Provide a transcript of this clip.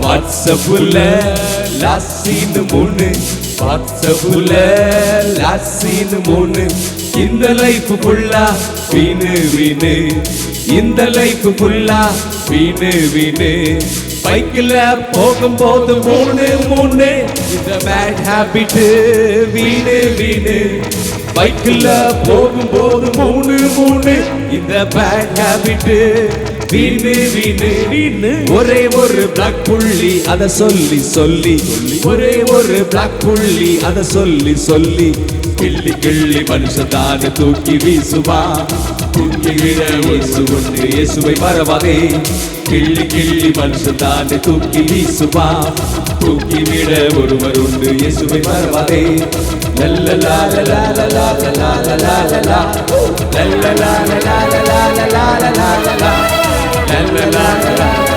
வாட்ஸ்அப்புல லாசின்னு மூணு, வாட்ஸ்அப்புல லாசின்னு மூணு. இந்த லைஃப் ஃபுல்லா வீணு வீணு, இந்த லைஃப் ஃபுல்லா வீணு வீணு. பைக்கில் போகும்போது மூணு மூணு, இந்த பேட் ஹேபிட் வீணு வீணு. பைக்கில் போகும்போது மூணு மூணு, இந்த பேட் ஹேபிட் வீணு வீணு வீணு. ஒரே ஒரு பிளாக் புள்ளி அத சொல்லி சொல்லி, ஒரே ஒரு பிளாக் புள்ளி அத சொல்லி சொல்லி. கிள்ளி கிள்ளி மனுஷதான தூக்கி வீசுவா, தூக்கி விட வீசு ஒன்று இயேசுவை மறவாதே. கிள்ளி கிள்ளி மனுஷதான தூக்கி வீசுவா, தூக்கி விட ஒருவர் உண்டு இயேசுவை மறவாதே. லல்லலா லலா லலா லலா லலா லலா, லல்லலா லலா லலா லலா லலா லலா, லல்லலா லலா.